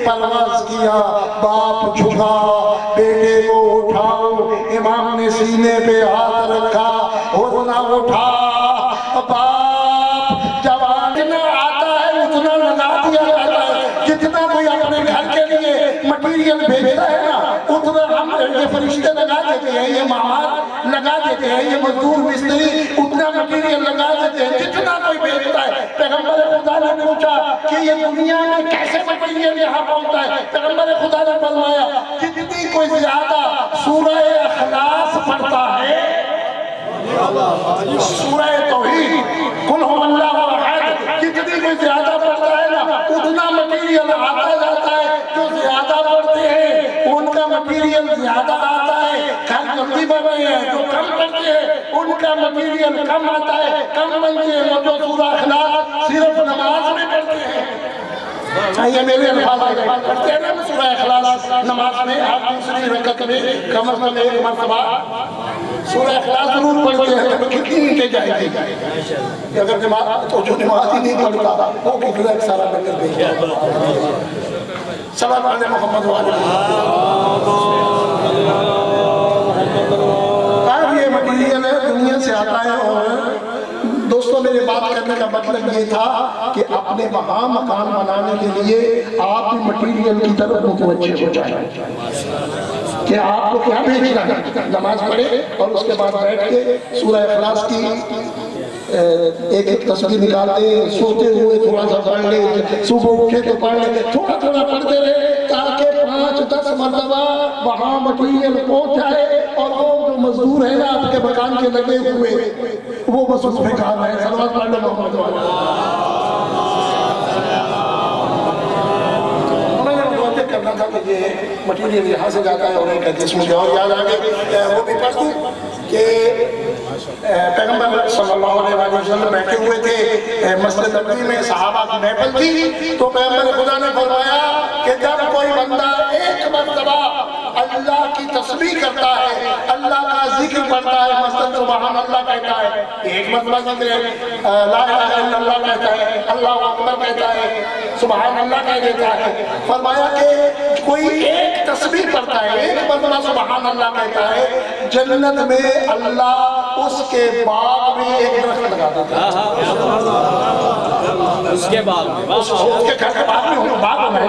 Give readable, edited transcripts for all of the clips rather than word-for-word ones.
پرواز کیا، باپ جھکا، بیٹے کو اٹھاؤ، امام نے سینے پہ ہاتھ رکھا، اتنا اٹھا، باپ جوان جتنا آتا ہے اتنا لگا دیا جاتا ہے، جتنا کوئی اپنے گھر کے لیے مٹیریل بھیجتا ہے نا اتنا ہم یہ فرشتے لگا دیتے ہیں، یہ مامار لگا دیتے ہیں، یہ مزدور مستری اتنا مٹیریل لگا دیتے ہیں جتنا کوئی بھیجتا ہے۔ پیغمبر خدا نے پوچھا کہ یہ دنیا میں کیسے مٹیریل یہاں پہنچتا ہے؟ پیغمبر خدا نے فرمایا جتنی کوئی زیادہ سورہ اخلاص پڑھتا ہے، سورہ توحید قل هو اللہ احد، جتنی کوئی زیادہ پڑھتا ہے نا اتنا مٹیریل آتا جاتا ہے۔ جو زیادہ پڑھتے ہیں ان کا مٹیریل زیادہ آتا ہے، گھر جلدی بن رہے ہیں، جو کم پڑھتے ہیں ان کا مٹیریل کم آتا ہے، کم بنتے ہیں۔ اور جو سورہ اخلاص صرف نماز میں پڑھتے ہیں، یہ میرے الفاظ پڑھتے ہیں نا سورہ اخلاص نماز میں، ہر دوسری رکعت میں کم از کم ایک مرتبہ سورہ اخلاص ضرور پڑھتے ہیں، تو کتنی نیچے جائے گی؟ اگر نماز تو جو نماز ہی نہیں پڑھتا وہ کتنا ایک سارا بکر دے گا۔ سلام علیہ محمد وعلیہ اب یہ مٹیریل ہے دنیا سے آتا ہے۔ اور دوستوں میرے بات کرنے کا مطلب یہ تھا کہ اپنے وہاں مکان بنانے کے لیے آپ مٹیریل کی طرف متوجہ ہو جائیں کہ آپ کو کیا بھیجنا ہے۔ نماز پڑھے اور اس کے بعد بیٹھ کے سورہ اخلاص کی ایک ایک تسبیح نکال دے، سوتے ہوئے تھوڑا سا پڑھ لے، صبح اٹھے تو پڑھ لے، تھوڑا تھوڑا پڑھتے رہے تاکہ 5-10 مرتبہ وہاں مٹیریل پہنچ جائے اور وہ جو مزدور ہیں نا آپ کے مکان کے لگے ہوئے وہ بس اس میں کام ہے۔ صلوات پڑھ لے محمد والا۔ انہوں نے متوجہ کرنا تھا کہ یہ مٹیریل یہاں سے جاتا ہے اور ایک حدیث مجھے اور یاد آگے وہ بھی پڑھ دوں کہ پیغمبر صلی اللہ علیہ وسلم بیٹھے ہوئے تھے مسجد نبوی میں، صحابہ کی محفل تھی، تو پیغمبر خدا نے فرمایا کہ جب کوئی بندہ ایک مرتبہ اللہ کی تسبیح کرتا ہے، اللہ کا ذکر پڑھتا ہے، مثلا سبحان اللہ کہتا ہے، ایک مرتبہ ذکر لا الہ الا اللہ کہتا ہے، اللہ اکبر کہتا ہے، سبحان اللہ کہہ دیتا ہے، فرمایا کہ کوئی ایک تسبیح پڑھتا ہے، ایک مرتبہ سبحان اللہ کہتا ہے، جنت میں اللہ اس کے باغ میں ایک درخت لگا دیتا ہے۔ اس کے باغ میں، اس کے گھر کے باغ میں باغ ہونا ہے،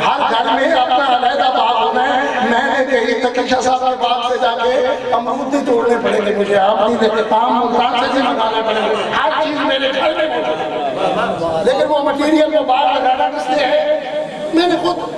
ہر گھر میں اپنا علیحدہ باغ ہونا ہے۔ میں نے کہی تقی شاہ صاحب کے باغ سے جا کے امرود نہیں توڑنے پڑے گے مجھے، آپ نہیں دیتے، عام ملتان سے بھی منگانے پڑے گے، ہر چیز میرے گھر میں موجود ہے۔ لیکن وہ مٹیریل کو باغ لگانا کس نے ہے؟ میں نے خود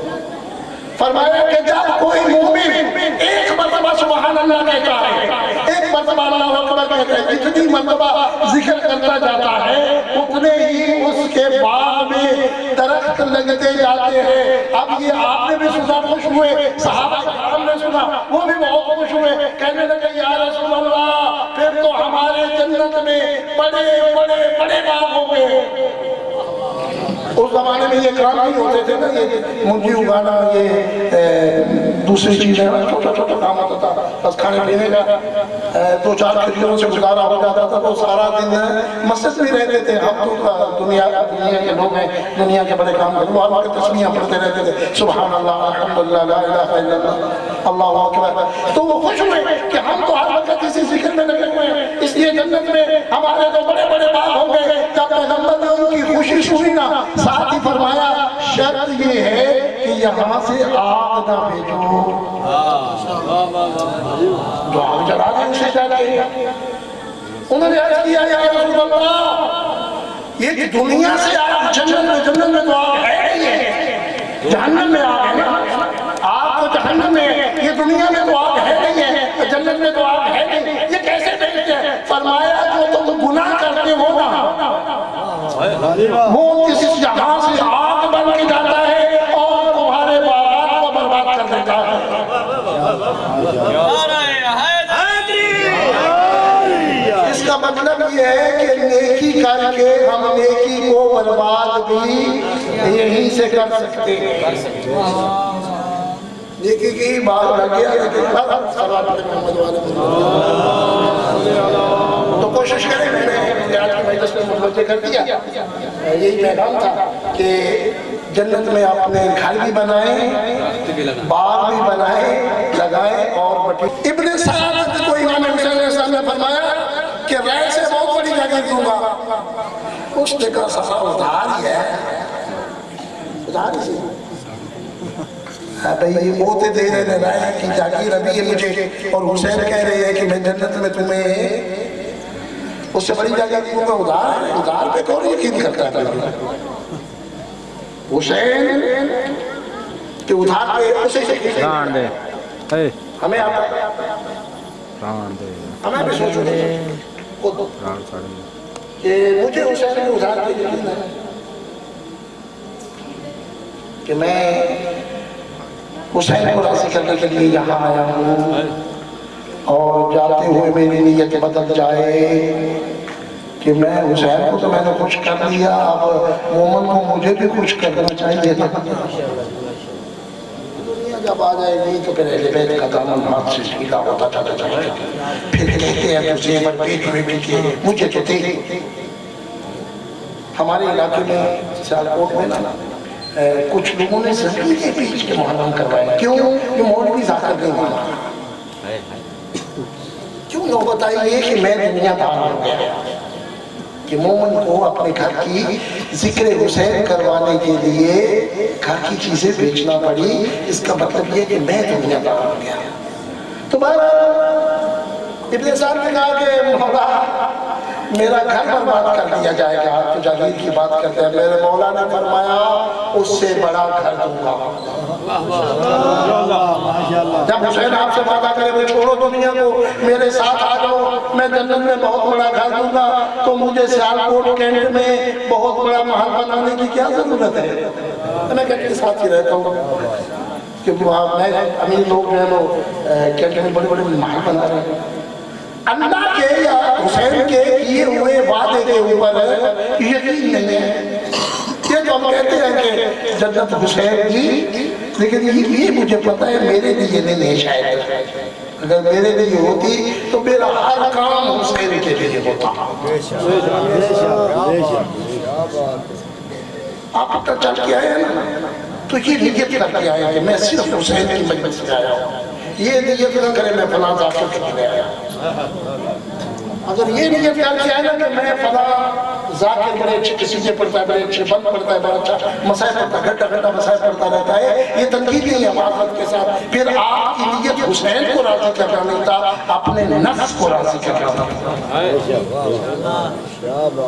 فرمایا کہ جب کوئی مومن ایک مرتبہ سبحان اللہ کہتا ہے، ایک مرتبہ اللہ اکبر کہتا ہے، جتنی مرتبہ ذکر کرتا جاتا ہے اتنے ہی اس کے باغ میں درخت لگتے جاتے ہیں۔ اب یہ آپ نے بھی سنا، خوش ہوئے، صحابہ کرام نے سنا، وہ بھی بہت خوش ہوئے، کہنے لگے یا رسول اللہ پھر تو ہمارے جنت میں بڑے بڑے بڑے باغ ہوں گے۔ اس زمانے میں یہ کام نہیں ہوتے تھے نا، یہ منجی اگانا، یہ دوسری چیزیں چھوٹا چھوٹا کام ہوتا تھا، بس کھانے پینے کا 2-4 کھجوروں سے گزارا ہو جاتا تھا، تو سارا دن مسجد میں رہتے تھے۔ ہم تو دنیا کے لوگ ہیں، دنیا کے بڑے کام کرتے، وہ آپ کے تسبیحاں پڑھتے رہتے تھے، سبحان اللہ الحمدللہ لا الہ الا اللہ اللہ اکبر۔ تو وہ خوش ہوئے کہ ہم تو ہر وقت اسی ذکر میں لگے ہوئے ہیں، اس لیے جنت میں ہمارے تو بڑے بڑے باغ ہوں گے۔ جب پیغمبر نے ان کی خوشی سنی نا، ساتھ ہی فرمایا شرط یہ ہے کہ یہاں سے آگ نہ بھیجو، جو آگ جلا دیں اسے جلائے۔ انہوں نے عرض کیا یا رسول اللہ یہ دنیا سے آگ جنت میں تو آگ ہے نہیں ہے، جہنم میں آگ ہے نا، آگ تو جہنم میں ہے، یہ دنیا میں تو آگ ہے نہیں ہے، جنت میں تو آگ ہے نہیں، یہ کیسے بھیجتے ہیں؟ فرمایا جو تم گناہ کرتے ہو نا وہ اس جہاں سے آگ بن کے جاتا ہے اور تمہارے باغات کو برباد کر دیتا ہے۔ اس کا مطلب یہ ہے کہ نیکی کر کے ہم نیکی کو برباد بھی یہیں سے کر سکتے ہیں۔ نیکی کی بات لگ گیا لیکن تو کوشش کریں، میں نے آج کی مجلس میں متوجہ کر دیا، یہی پیغام تھا کہ جنت میں اپنے گھر بھی بنائے، باغ بھی بنائے، لگائے اور بٹی۔ ابن سعد کو امام حسین علیہ السلام نے فرمایا کہ رائے سے بہت بڑی جاگیر دوں گا۔ اس نے کہا سفا ادھار ہی ہے، ادھار ہی ہے بھئی، یہ موتے دے رہے رائے کی جاگیر ابھی ہے مجھے، اور حسین کہہ رہے ہیں کہ میں جنت میں تمہیں اس سے بڑی جاگیر دوں گا۔ ادھار ہے، ادھار پہ کون یقین کرتا ہے؟ حسین کہ ادھار پہ اسے ران دے ہمیں آتا ران دے ہمیں بھی سوچو ران ساڑھے کہ مجھے حسین کے ادھار پہ یقین ہے کہ میں حسین کو راضی کرنے کے لیے یہاں آیا ہوں، اور جاتے ہوئے میری نیت بدل جائے کہ میں حسین کو تو میں نے خوش کر دیا، اب مومن کو مجھے بھی خوش کرنا چاہیے تھا۔ دنیا جب آ جائے گی تو پھر اہل بیت کا دامن ہاتھ سے ڈھیلا ہوتا جاتا جائے گا، پھر کہتے ہیں تجھے پر پیٹ میں بھی کہ مجھے تو دے۔ ہمارے علاقے میں سیالکوٹ میں نا کچھ لوگوں نے زمین کے بیچ کے محرم کروائے، کیوں؟ یہ مولوی ذاکر نہیں مانا، کیوں نوبت آئی ہے کہ میں دنیا دار ہو گیا کہ مومن کو اپنے گھر کی ذکر حسین کروانے کے لیے گھر کی چیزیں بیچنا پڑی۔ اس کا مطلب یہ کہ میں دنیا دار ہو گیا۔ تو بہرحال ابن سعد نے کہا کہ مولا میرا گھر برباد کر دیا جائے گا، تو جاگیر کی بات کرتے ہیں۔ میرے مولا نے فرمایا اس سے بڑا گھر دوں گا۔ جب حسین آپ سے وعدہ کرے وہ چھوڑو دنیا کو، میرے ساتھ آ جاؤ، میں جنت میں بہت بڑا گھر دوں گا، تو مجھے سیالکوٹ کینٹ میں بہت بڑا محل بنانے کی کیا ضرورت ہے؟ میں کینٹ کے ساتھ ہی رہتا ہوں، کیونکہ وہاں میں امیر لوگ ہیں وہ کینٹ میں بڑے بڑے محل بنا رہے ہیں۔ اللہ کے یا حسین کے کیے ہوئے وعدے کے اوپر یقین نہیں ہے۔ یہ تو ہم کہتے ہیں کہ جنت حسین جی، لیکن یہ مجھے پتا ہے میرے لیے نہیں ہے شاید، اگر میرے لیے ہوتی تو میرا ہر کام حسین کے لیے ہوتا۔ آپ اپنا چل کے آئے ہیں نا، تو یہ نیت کر کے آئے کہ میں صرف حسین کی مجلس سے آیا ہوں، یہ نیت نہ کرے میں فلاں ذاکر کے لیے آیا ہوں۔ اگر یہ نیت کر کے آئے نا کہ میں فلاں ذاکر بڑے اچھے قصیدے پڑھتا ہے، بڑے اچھے بند پڑھتا ہے، بڑا اچھا مسائل پڑھتا ہے، گھٹا گھٹا مسائل پڑھتا رہتا ہے، یہ تنقید نہیں ہے معذرت کے ساتھ، پھر آپ کی نیت حسین کو راضی کرنا نہیں تھا، اپنے نفس کو راضی کرنا تھا۔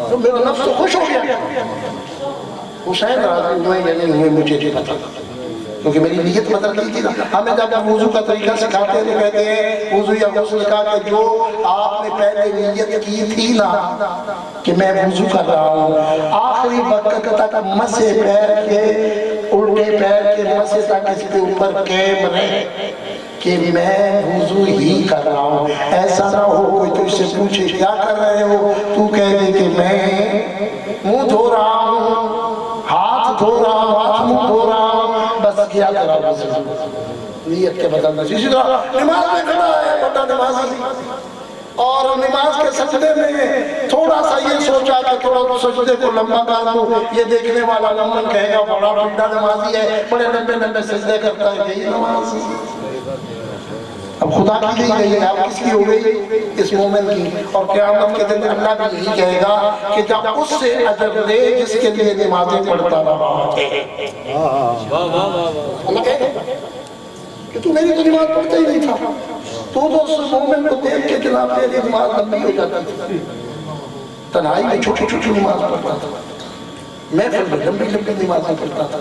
تو میرا نفس تو خوش ہو گیا، حسین راضی ہوئے یا نہیں ہوئے مجھے نہیں پتا، کیونکہ میری نیت بدل گئی تھی نا۔ ہمیں جب وضو کا طریقہ سکھاتے ہیں تو کہتے ہیں وضو یا غسل کا کہ جو آپ نے پہلے نیت کی تھی نا کہ میں وضو کر رہا ہوں، آخری وقت تک مسے پیر کے، الٹے پیر کے مسے تک اس کے اوپر قائم رہے کہ میں وضو ہی کر رہا ہوں۔ ایسا نہ ہو کوئی تو اس سے پوچھے کیا کر رہے ہو، تو کہہ دے کہ میں منہ دھو رہا ہوں، ہاتھ دھو رہا ہوں، ہاتھ منہ دھو رہا ہوں، بس کیا کرا وضو، نیت کے بدلنا۔ اسی طرح نماز میں کھڑا ہے بڑا نمازی، اور نماز کے سجدے میں تھوڑا سا یہ سوچا کہ تھوڑا سجدے کو لمبا کر دوں، یہ دیکھنے والا لمبا کہے گا بڑا بڑا نمازی ہے، بڑے لمبے لمبے سجدے کرتا ہے، یہی نماز۔ اب خدا کی دی گئی ہے، اب کس کی ہو گئی؟ اس مومن کی، اور قیامت کے دن اللہ بھی یہی کہے گا کہ جب اس سے اجر لے جس کے لیے نمازیں پڑھتا رہا ہے۔ اللہ کہے گا کہ تو میری تو نماز پڑھتا ہی نہیں تھا، تو اس مومن کو دیکھ کے جناب تیری نماز لمبی ہو جاتی تھی، تنہائی میں چھوٹی چھوٹی نماز پڑھتا تھا، محفل میں لمبی لمبی نمازیں پڑھتا تھا،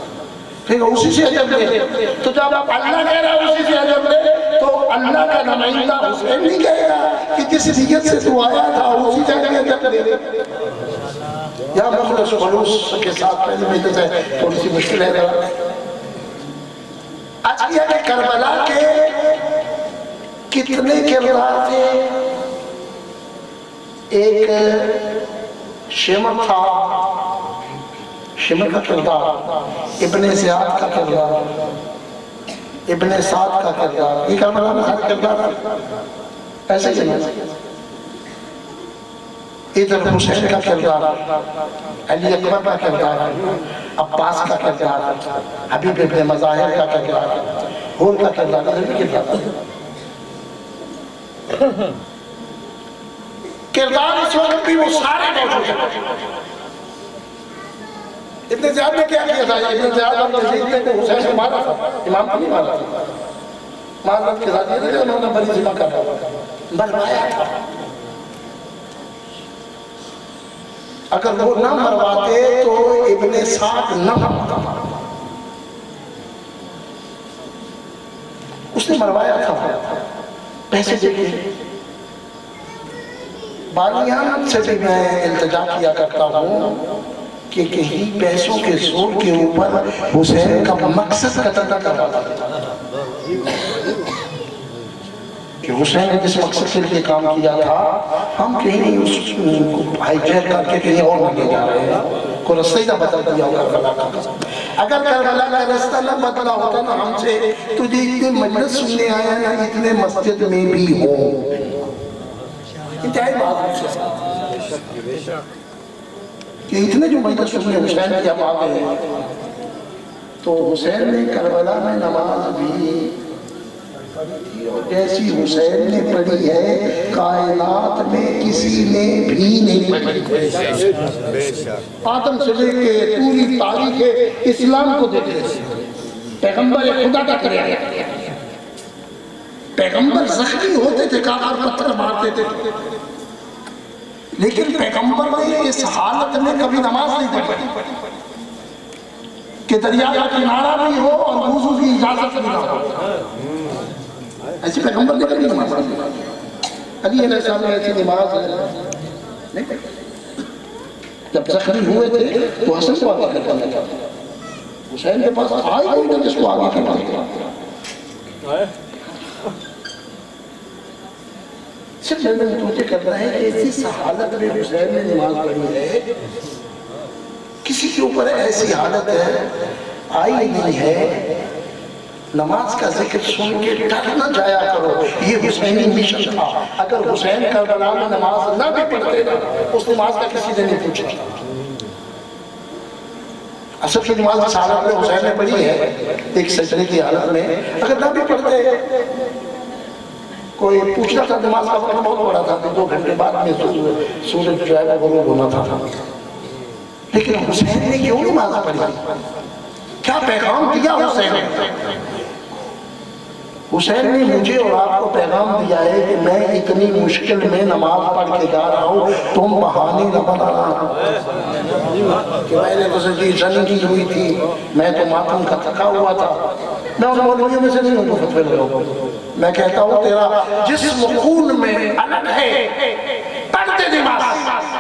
پھر اسی سے اجر لے۔ تو جب اللہ کہہ رہا ہے اسی سے اجر لے، تو اللہ کا نمائندہ حسین نہیں کہے گا کہ جس نیت سے تو آیا تھا اسی جگہ اجر لے۔ یا مخلص خلوص کے ساتھ پہلے میں جیسے تھوڑی سی مشکل ہے۔ آج کیا کہ کربلا کے کتنے کردار تھے؟ ایک شمر تھا، شمر کا کردار، ابن زیاد کا کردار، ابن سعد کا کردار، یہ کربلا میں سارے کردار تھے، ایسے ہی ادھر حسین کا کردار، علی اکبر کا کردار، عباس کا کردار، حبیب ابن مظاہر کا کردار، ہور کا کردار، ادھر بھی کردار کردار اس وقت بھی وہ سارے موجود ہیں۔ ابن زیاد نے کیا کیا تھا؟ ابن زیاد اور یزید نے حسین کو مارا تھا، امام کو نہیں مارا تھا، معذرت کے ساتھ یہ نہیں انہوں نے بڑی ذمہ کر رہا مروایا تھا۔ اگر وہ نہ مرواتے تو ابن سعد نہ مرتا، اس نے مروایا تھا۔ پیسے دیکھیں، بالیان سے بھی میں التجا کیا کرتا ہوں کہ کہیں پیسوں کے زور کے اوپر حسین کا مقصد قتل نہ کرواتا کہ حسین نے جس مقصد سے یہ کام کیا تھا ہم کہیں اس کو ہائی جیک کر کے کہیں اور نہ لے جا رہے ہیں، کوئی رستہ ہی نہ بدل دیا ہوگا کربلا کا۔ اگر کربلا کا رستہ نہ بدلا ہوتا نا ہم سے تو اتنے مجلس سننے آیا نا اتنے مسجد میں بھی ہوں، انتہائی بات ہے کہ اتنے جو مجلس سننے حسین کی اب آگے ہیں۔ تو حسین نے کربلا میں نماز بھی اور جیسی حسین نے پڑھی ہے کائنات میں کسی نے بھی نہیں پڑھی۔ آدم سے لے کے پوری تاریخ اسلام کو دیکھیں، پیغمبر خدا کا کریا گیا، پیغمبر زخمی ہوتے تھے، کافر پتھر مارتے تھے، لیکن پیغمبر نے اس حالت میں کبھی نماز نہیں پڑھی کہ دریا کا کنارہ بھی ہو اور وضو کی اجازت بھی نہ ہو، ایسی پیغمبر نے کبھی نماز نہیں پڑھی۔ علی علیہ السلام نے ایسی نماز نہیں پڑھی۔ جب زخمی ہوئے تھے تو حسن کو آگے کرتا تھا، حسین کے پاس آئی کوئی نہ جس کو آگے کرتا تھا۔ صرف میں توجہ کرنا ہے کہ ایسی حالت میں حسین نے نماز پڑھی ہے، کسی کے اوپر ایسی حالت ہے آئی نہیں ہے، نماز کا ذکر سن کے ڈر نہ جایا کرو، یہ حسینی مشن تھا۔ اگر حسین کربلا میں نماز نہ بھی پڑھتے نا اس نماز کا کسی نے نہیں پوچھا۔ اصل کی نماز اس حالت میں حسین نے پڑھی ہے، ایک سجدے کی حالت میں، اگر نہ بھی پڑھتے کوئی پوچھنا تھا، نماز کا وقت بہت بڑا تھا، 2 گھنٹے بعد میں سورج جو ہے وہ غروب ہونا تھا، لیکن حسین نے کیوں نماز پڑھی؟ کیا پیغام دیا حسین نے؟ حسین نے مجھے اور آپ کو پیغام دیا ہے کہ میں اتنی مشکل میں نماز پڑھ کے جا رہا ہوں، تم بہانے نہ بنانا کہ میں نے تو سجی زنی کی ہوئی تھی، میں تو ماتم کا تھکا ہوا تھا۔ میں ان مولویوں میں سے نہیں ہوں تو فتوے لگاؤں، میں کہتا ہوں تیرا جسم خون میں الگ ہے، پڑھتے نماز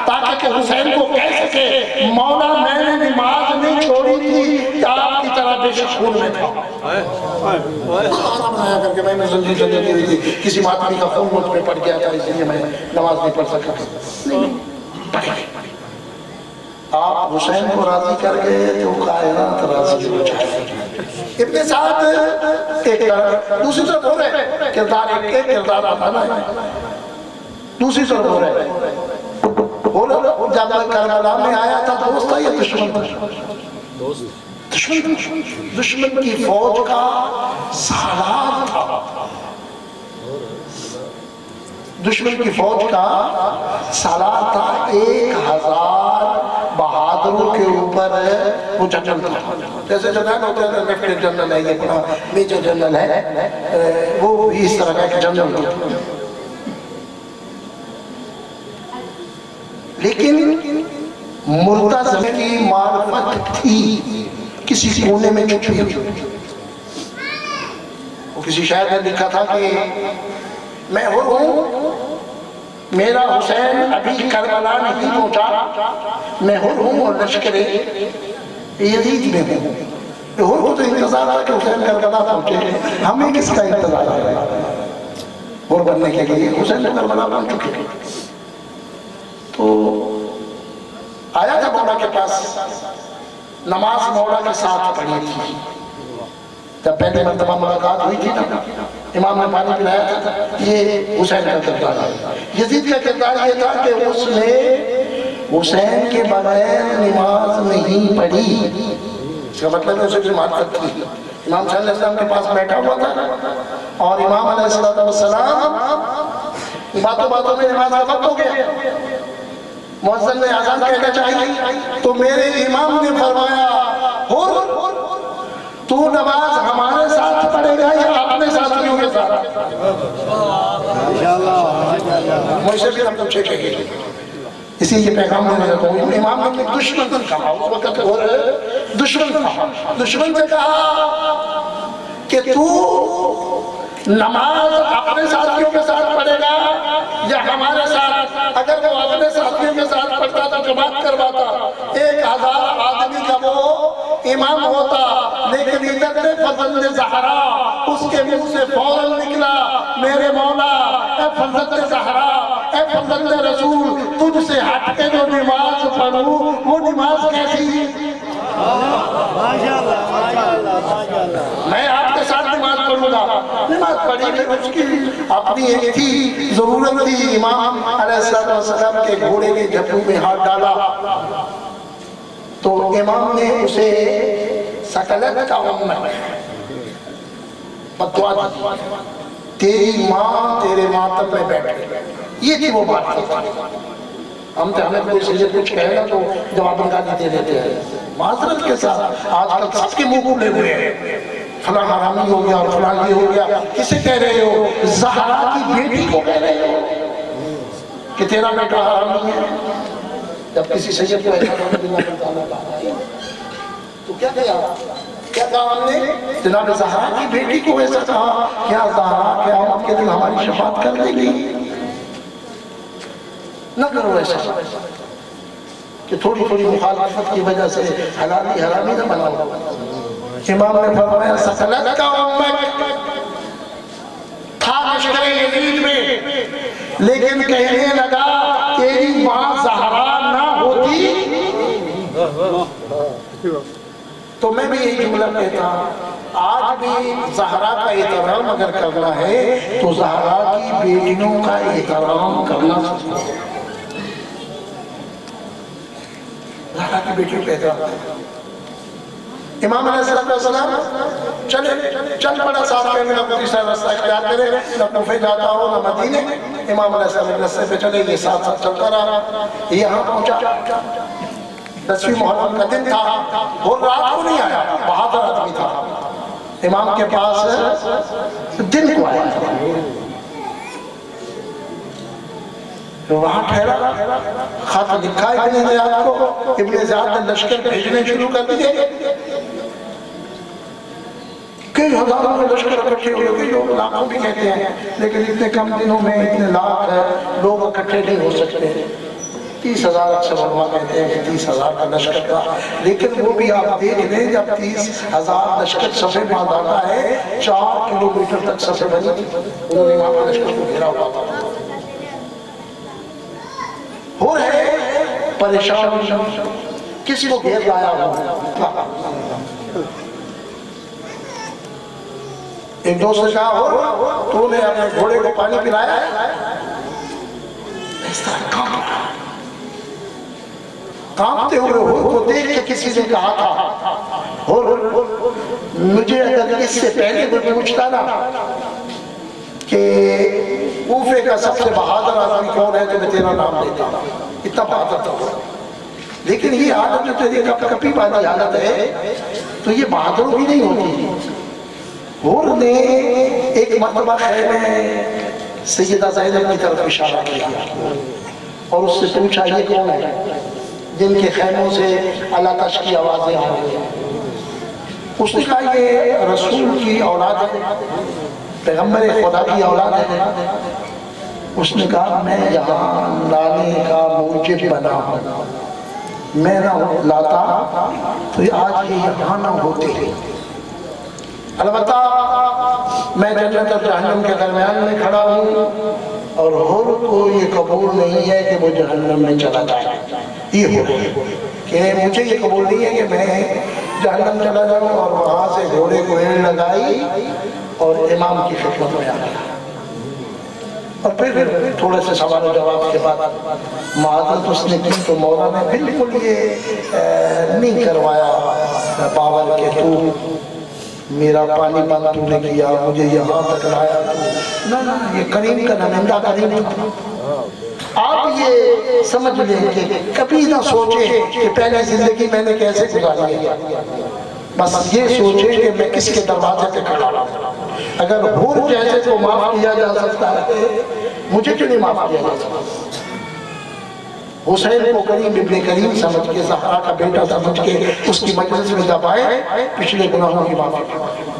تاکہ کہ حسین کو کہہ سکے مولا میں نے نماز نہیں چھوڑی تھی کہ آپ کی طرح بے شک خون میں تھا۔ کھانا بنایا کر کے میں نے زندگی کی ہوئی تھی، کسی ماتمی کا خون مجھ پہ پڑ گیا تھا اس لیے میں نماز نہیں پڑھ سکا۔ نہیں پڑھے، آپ حسین کو راضی کر گئے تو کائنات راضی ہو جائے۔ ابن سعد ایک دوسری طرف ہو رہے کردار، ایک کردار آنا ہے، دوسری طرف ہو رہے جب کربلا میں آیا تھا دوست تھا یا دشمن تھا؟ دشمن کی فوج کا سالار تھا، دشمن کی فوج کا سالار تھا، 1000 بہادروں کے اوپر وہ جنرل تھا، جیسے جنرل ہوتے ہیں لیفٹیننٹ جنرل ہے، یہ بڑا میجر جنرل ہے، وہ بھی اس طرح کا ایک جنرل تھا۔ لیکن مرتضی کی معرفت تھی کسی کونے میں چھپی ہوئی، وہ کسی شاعر نے لکھا تھا کہ میں ہوں، میرا حسین ابھی کربلا نہیں پہنچا، میں ہوں اور لشکر یزید میں ہوں۔ ہوں تو انتظار ہے کہ حسین کربلا پہنچے، ہمیں کس کا انتظار ہے اور بننے کے لیے؟ حسین کربلا پہنچ چکے۔ تو آیا تھا مولا کے پاس، نماز مولا کے ساتھ پڑھی تھی، جب پہلی مرتبہ ملاقات ہوئی تھی نا، امام نے پانی پلایا تھا، یہ حسین کا کردار ہے۔ یزید کا کردار یہ تھا کہ اس نے حسین کے بغیر نماز نہیں پڑھی، اس کا مطلب ہے اسے بھی معرفت تھی۔ امام صلی اللہ علیہ وسلم کے پاس بیٹھا ہوا تھا اور امام علیہ السلام باتوں باتوں میں نماز کا وقت ہو گیا، مؤذن نے اذان کہنا چاہیے تو میرے امام نے فرمایا تو نماز ہمارے ساتھ پڑھے گا یا اپنے ساتھیوں کے ساتھ؟ مجھ سے بھی ہم پوچھے کہ اسی یہ پیغام دینے لگا ہوں۔ امام نے دشمن سے کہا، اس وقت اور دشمن سے کہا کہ تو نماز اپنے ساتھیوں کے ساتھ پڑھے گا یا ہمارے ساتھ؟ اگر وہ اپنے ساتھیوں کے ساتھ پڑھتا تو جماعت کرواتا، 1000 آدمی کا وہ امام ہوتا، لیکن ادھر فضل زہرا اس کے منہ سے فوراً نکلا، میرے مولا اے فضل زہرا، اے فضل رسول، تجھ سے ہٹ کے جو نماز پڑھوں وہ نماز کیسی؟ میں آپ کے ساتھ نماز پڑھوں گا۔ نماز پڑھی کہ اس کی اپنی ایک تھی ضرورت تھی، امام علیہ السلام کے گھوڑے کے جھپو میں ہاتھ ڈالا تو امام نے اسے سکلت کا امت بدعا دی، تیری ماں تیرے ماتم میں بیٹھے، یہ تھی وہ بات تھی۔ ہمیں کوئی سجد کچھ کہے گا تو جواب نکالی دے دیتے ہیں معذرت کے ساتھ۔ آج کل سب کے منہ کھلے ہوئے ہیں، فلاں حرامی ہو گیا اور فلاں یہ ہو گیا۔ کسے کہہ رہے ہو؟ زہرا کی بیٹی کو کہہ رہے ہو کہ تیرا بیٹا حرامی ہے؟ جب کسی سید کو ایسا تو کیا کہا ہم نے؟ جناب زہرا کی بیٹی کو ایسا کہا، کیا زہرا قیامت کے دن ہماری شفاعت کر دے گی؟ نہ کرو ایسا کہ تھوڑی تھوڑی مخالفت کی وجہ سے حلالی حرامی نہ بناؤ۔ امام نے فرمایا سکلت کا امت تھا لشکر یزید میں، لیکن کہنے لگا تیری ماں زہرا نہ ہوتی تو میں بھی یہی جملہ کہتا ہوں، آج بھی زہرا کا احترام اگر کرنا ہے تو زہرا کی بیٹیوں کا احترام کرنا چاہیے، زہرا کی بیٹیوں کا احترام کرنا۔ امام علیہ السلام چل پڑا صاحب کہ میں اپنی تیسرا رستہ اختیار کرے، نہ کوفے جاتا ہو نہ مدینے۔ امام علیہ السلام رستے پہ چلے، یہ ساتھ ساتھ چلتا رہا، یہاں پہنچا 10ویں محرم کا دن تھا اور رات کو نہیں آیا، بہادر آدمی تھا، امام کے پاس دن کو آیا تو وہاں ٹھہرا، خط لکھا ابن زیاد کو، ابن زیاد نے لشکر بھیجنے شروع کر دیے، کئی ہزاروں میں لشکر اکٹھے ہوئے، کئی لوگ لاکھوں بھی کہتے ہیں، لیکن اتنے کم دنوں میں اتنے لاکھ لوگ اکٹھے نہیں ہو سکتے۔ 30,000 اکثر علماء کہتے ہیں کہ 30,000 کا لشکر تھا، لیکن وہ بھی آپ دیکھ لیں جب 30,000 لشکر صفے باندھ آتا ہے، 4 کلومیٹر تک صفے بنی تھی، انہوں نے وہاں پر لشکر کو گھیرا ہوا تھا۔ ہو رہے پریشان، کسی کو گھیر لایا ہوا، ایک دوست نے کہا ہو تو نے اپنے گھوڑے کو پانی پلایا ہے؟ اس طرح کامتے ہوئے ہو کو دیکھ کے کسی نے کہا تھا، مجھے اگر اس سے پہلے کوئی پوچھتا نا کہ کوفے کا سب سے بہادر آدمی کون ہے تو میں تیرا نام لیتا، اتنا بہادر تھا۔ لیکن یہ عادت جو تیری کپی والی عادت ہے تو یہ بہادروں بھی نہیں ہوتی۔ اور نے ایک مرتبہ خیمے سیدہ زینب کی طرف اشارہ کیا اور اس سے پوچھا یہ کون ہے جن کے خیموں سے اللہ تش کی آوازیں آ رہی ہیں؟ اس نے کہا یہ رسول کی اولاد ہے، پیغمبر خدا کی اولاد ہے۔ اس نے کہا میں یہاں لانے کا موجب بنا ہوں، میں نہ لاتا تو آج یہ یہاں نہ ہوتے۔ البتہ میں جنت اور جہنم کے درمیان میں کھڑا ہوں اور ہر کو یہ قبول نہیں ہے کہ وہ جہنم میں چلا جائے، یہ ہو کہ مجھے یہ قبول نہیں ہے کہ میں جہنم چلا جاؤں، اور وہاں سے گھوڑے کو اینڑ لگائی اور امام کی خدمت میں آ گیا۔ اور پھر تھوڑے سے سوال و جواب کے بعد معذرت اس نے کی تو مولا نے بالکل یہ نہیں کروایا باور کہ تو میرا پانی بند تو نے کیا، مجھے یہاں تک لایا، نہ یہ کریم کا نمائندہ کریم تھا۔ آپ یہ سمجھ لیں کہ کبھی نہ سوچیں کہ پہلی زندگی میں نے کیسے گزاری ہے، بس یہ سوچیں کہ میں کس کے دروازے پہ کھڑا ہوں۔ اگر حور جیسے کو معاف کیا جا سکتا ہے، مجھے کیوں نہیں معاف کیا جا سکتا؟ حسین کو کریم ابن کریم سمجھ کے، زہرا کا بیٹا سمجھ کے اس کی مجلس میں جب آئے، پچھلے گناہوں کی معافی کریں۔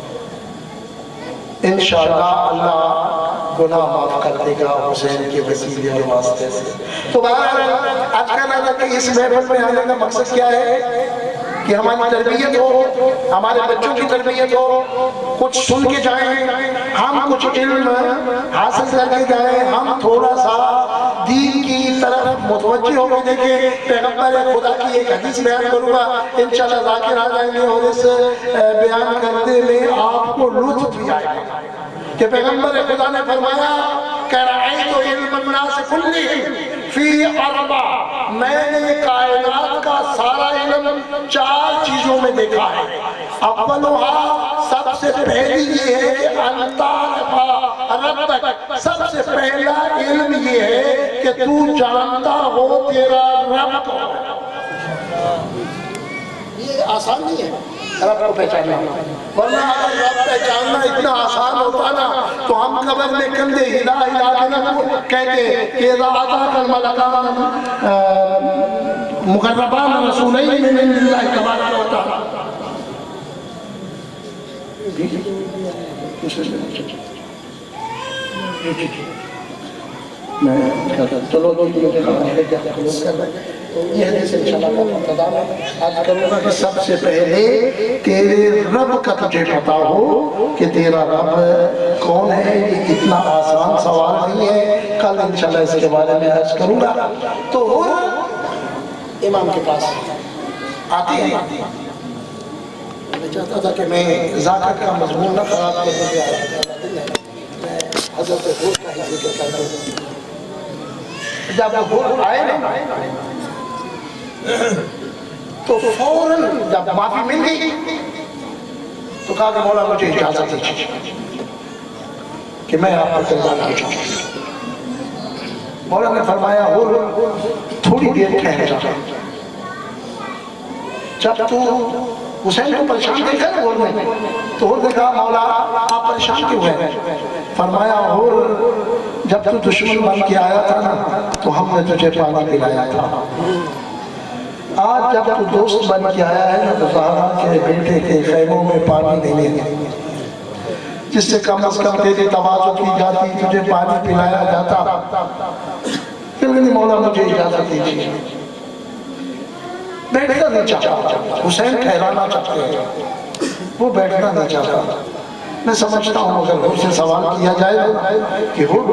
انشاءاللہ اللہ گناہ معاف کر دے گا حسین کے وسیلے کے واسطے سے۔ تو بہرحال آج کا نظر کہ اس محفل میں آنے کا مقصد کیا ہے کہ ہماری تربیت ہو، ہمارے بچوں کی تربیت ہو، کچھ سن کے جائیں، ہم کچھ علم حاصل کر کے جائیں، ہم تھوڑا سا دین کی طرف متوجہ ہو کے دیکھیں۔ پیغمبر خدا کی ایک حدیث بیان کروں گا، انشاءاللہ ذاکر آ جائیں گے، اور اس بیان کرنے میں آپ کو لطف بھی آئے گا کہ پیغمبر خدا نے فرمایا کہ رأیت علم الناس کلہم فی اربع، میں نے کائنات کا سارا علم 4 چیزوں میں دیکھا ہے۔ اولھا، سب سے پہلی یہ ہے کہ انتعرف ربک، سب سے پہلا علم یہ ہے کہ تو جانتا ہو تیرا رب کو۔ یہ آسان نہیں ہے رب کو پہچاننا، ورنہ اگر رب پہچاننا اتنا آسان ہوتا نا تو ہم قبر میں کندھے ہلا ہلا کے نہ کہتے کہ اذا اتاک الملکان مقربان رسولین من اللہ تبارک و تعالی۔ چلو یہ حدیث انشاءاللہ مقتضا میں آج کروں گا کہ سب سے پہلے تیرے رب کا تجھے پتا ہو کہ تیرا رب کون ہے۔ یہ اتنا آسان سوال نہیں ہے، کل انشاءاللہ اس کے بارے میں عرض کروں گا۔ تو امام کے پاس آتے ہیں، میں چاہتا تھا کہ میں ذاکر کا مضمون نہ خراب کرنے کے آیا، میں حضرت حور کا ہی ذکر کرتا ہوں۔ جب حور آئے نا تو فوراً جب معافی مل گئی تو کہا کہ مولا مجھے اجازت دیجیے کہ میں آپ کو قربان ہو جاؤں۔ مولا نے فرمایا حور تھوڑی دیر ٹھہر جا، جب تو حسین کو پریشان دیکھا نا حور نے تو حور نے کہا مولا آپ پریشان کیوں ہیں؟ فرمایا حور جب تو دشمن بن کے آیا تھا نا تو ہم نے تجھے پانی پلایا تھا، آج جب تو دوست بن کے آیا ہے نا تو زہرا کے بیٹے کے خیموں میں پانی دینے گئے، جس سے کم از کم تیری تواضع کی جاتی، تجھے پانی پلایا جاتا۔ کہ مولا مجھے اجازت دیجیے، بیٹھنا نہیں چاہتا، حسین ٹھہرانا چاہتے ہیں، وہ بیٹھنا نہیں چاہتا۔ میں سمجھتا ہوں اگر حور سے سوال کیا جائے کہ حور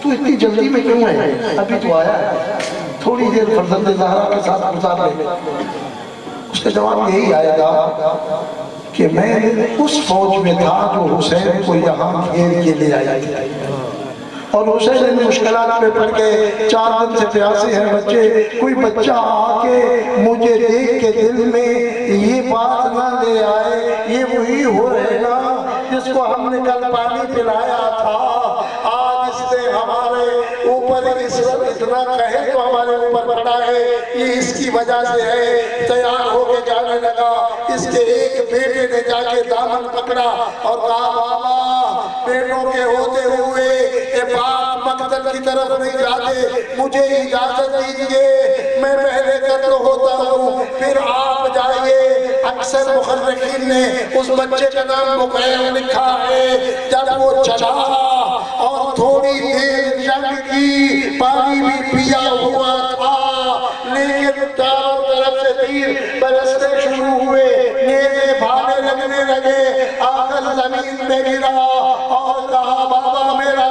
تو اتنی جلدی میں کیوں ہے، ابھی تو آیا ہے، تھوڑی دیر فرزند زہرا کے ساتھ گزار لے، اس کا جواب یہی آئے گا کہ میں اس فوج میں تھا جو حسین کو یہاں گھیر کے لے آئی تھی، اور حسین ان مشکلات میں پڑ کے 4 دن سے پیاسے ہیں بچے، کوئی بچہ آ کے مجھے دیکھ کے دل میں یہ بات نہ لے آئے یہ وہی حور ہے نا جس کو ہم نے کل پانی پلایا تھا، آج اس نے ہمارے اوپر اس وقت اتنا کہے تو ہمارے اوپر پڑا ہے، یہ اس کی وجہ سے ہے۔ تیار ہو کے جانے لگا، اس کے ایک بیٹے نے جا کے دامن پکڑا اور کہا بابا بیٹوں کے ہوتے ہوئے باپ مقتل کی طرف نہیں جاتے، مجھے اجازت دیجئے، میں پہلے قتل ہوتا ہوں پھر آپ جائیے۔ اکثر مخرقین نے اس بچے کا نام بقیر لکھا ہے۔ جب وہ چلا اور تھوڑی دیر جنگ کی، پانی بھی پیا ہوا تھا، لیکن چاروں طرف سے تیر برسنے شروع ہوئے، نیزے بھانے لگنے لگے، آخر زمین میں گرا اور کہا بابا میرا